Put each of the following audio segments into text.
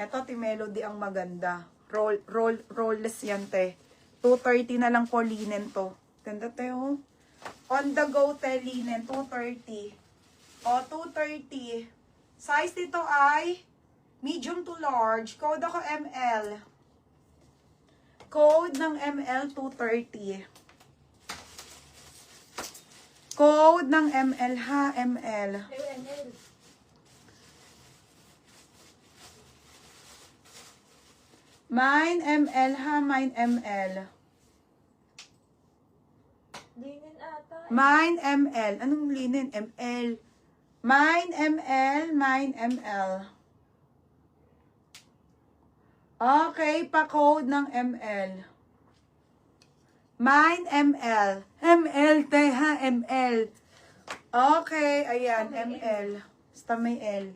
Eto, ti Melody ang maganda. Rollless yan, te. 230 na lang po linen to. Ganda, te, oh. On the go, te, linen. 230. O, 230. Size nito ay medium to large. Code ako ML. Code ng ML 230. Code ng ML ha, ML. Mine ML ha, mine ML. Linen ata. Mine ML. Anong linen? ML. Mine ML, mine ML. Okay, pa-code ng ML. Mine ML. ML, te ha, ML. Okay, ayan, ML. Basta may L.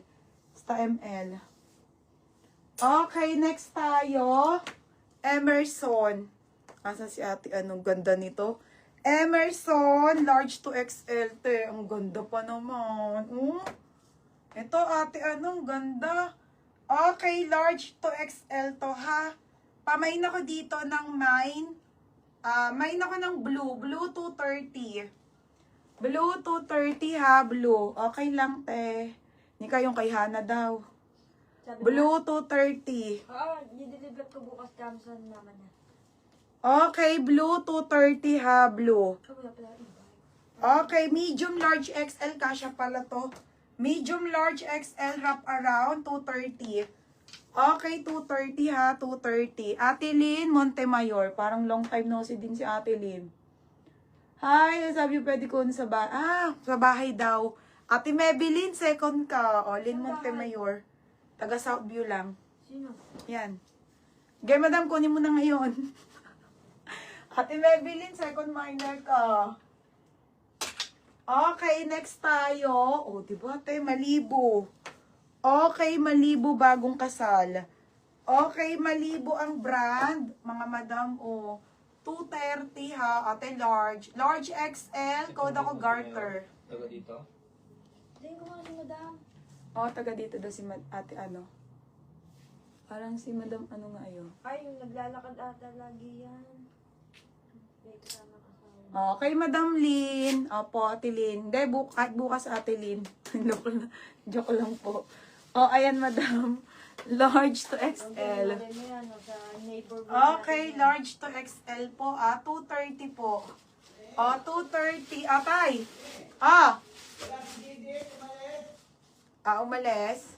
Basta ML. Okay, next tayo. Emerson. Asa si ate, anong ganda nito? Emerson, large to XL, te. Ang ganda pa naman. Ito, ate, anong ganda. Okay, large to XL to, ha. Pamain ako dito ng mine. Main ako ng blue. Blue 230. Blue 230, ha. Blue. Okay lang, te. Hindi kayong kay Hana daw. Sabi Blue 230. Oo, dideliver ko bukas kamo sa mama niya. Okay, blue 230, ha. Blue. Wala pala iba. Okay, medium large XL. Kasya pala to. Medium large XL wrap around 230. Okay, 230 ha, 230. Ate Lynn Montemayor. Parang long time no see din si Ate Lynn. Hi, sabi pwede ko sa bahay. Sa bahay daw. Ate Maybelline, second ka. O, Lynn Montemayor. Taga Southview lang. Sino? Yan. Okay, madam, kunin mo na ngayon. Ate Maybelline, second minor ka. Okay, next tayo. O, diba, te, Malibu. Okay, Malibu, bagong kasal. Okay, Malibu ang brand. Mga madam, o. 230 ha, ate, large. Large XL, code ako Garter. Taga dito? Tingin ko muna si madam. O, taga dito daw si ate, ano. Parang si madam, ano nga yun. Ay, yung naglalakad ata lagi yan. May kasama kasama. Okay, Madam Lynn. Opo, Ate Lynn. Hindi, bukas Ate Lynn. Joke lang po. O, ayan, Madam. Large to XL. Okay, large to XL po. 230 po. O, 230. Atay. Umalis.